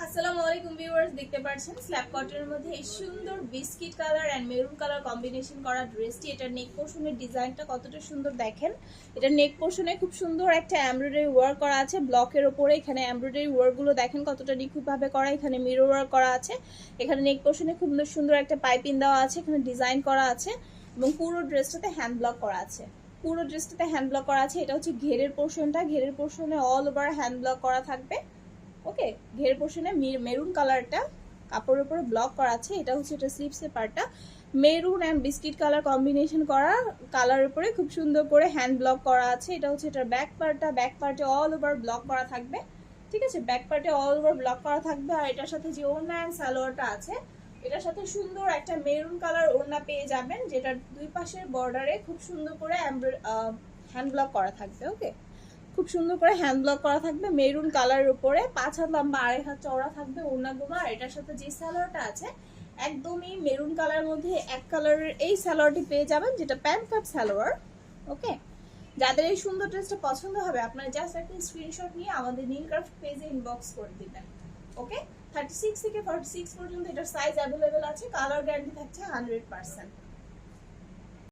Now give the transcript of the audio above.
আসসালামু আলাইকুম ভিউয়ার্স, দেখতে পাচ্ছেন স্ল্যাব কটনের মধ্যে এই সুন্দর biscuit colour and maroon colour combination করা ড্রেসটি। এটা নেক পোর্শনের ডিজাইনটা কতটা সুন্দর দেখেন। এটা নেক পোর্শনে খুব সুন্দর একটা এমব্রয়ডারি ওয়ার্ক করা আছে ব্লকের উপরে। এখানে এমব্রয়ডারি ওয়ার্কগুলো দেখেন কতটা নিখুঁতভাবে করা। এখানে মিরর ওয়ার্ক করা আছে। এখানে নেক পোর্শনে খুব সুন্দর একটা পাইপিং দেওয়া আছে, এখানে ডিজাইন করা আছে এবং পুরো ড্রেসটাতে হ্যান্ড ব্লক করা আছে। পুরো ড্রেসটাতে হ্যান্ড ব্লক করা আছে। এটা হচ্ছে ঘেরের পোর্শনটা, ঘেরের পোর্শনে অল ওভার হ্যান্ড ব্লক করা থাকবে। ওকে, ঘের পোর্শনে মেরুন কালারটা কাপড়ের উপরে ব্লক করা আছে। এটা হচ্ছে এটা স্লিভসের পার্টটা, maroon and biscuit colour combination করা কালার উপরে খুব সুন্দর করে হ্যান্ড ব্লক করা আছে। এটা হচ্ছে এটার ব্যাক পার্টটা, ব্যাক পার্টে অল ওভার ব্লক করা থাকবে। ঠিক আছে, ব্যাক পার্টে অল ওভার ব্লক করা থাকবে। আর এটার সাথে যে ওড়না এন্ড সালোয়ারটা আছে, এটার সাথে সুন্দর একটা মেরুন কালার ওড়না পেয়ে যাবেন, যেটার দুই পাশের বর্ডারে খুব সুন্দর করে হ্যান্ড ব্লক করা থাকবে। ওকে, খুব সুন্দর করে হ্যান্ড ব্লক করা থাকবে মেরুন কালারের উপরে। 5 হাত লম্বা 2.5 হাত চওড়া থাকবে ওড়নাগুলো। আর এটার সাথে যে সালোয়ারটা আছে একদমই মেরুন কালারের মধ্যে এক কালারের এই সালোয়ারটি পেয়ে যাবেন, যেটা প্যান্ট কাট সালোয়ার। ওকে, যাদের এই সুন্দর ড্রেসটা পছন্দ হবে আপনারা জাস্ট একটা স্ক্রিনশট নিয়ে আমাদের নীলক্রাফট পেজে ইনবক্স করে দিবেন। ওকে, 36 থেকে 46 পর্যন্ত এটার সাইজ অ্যাভেলেবেল আছে। কালার গ্যারান্টি থাকছে 100%।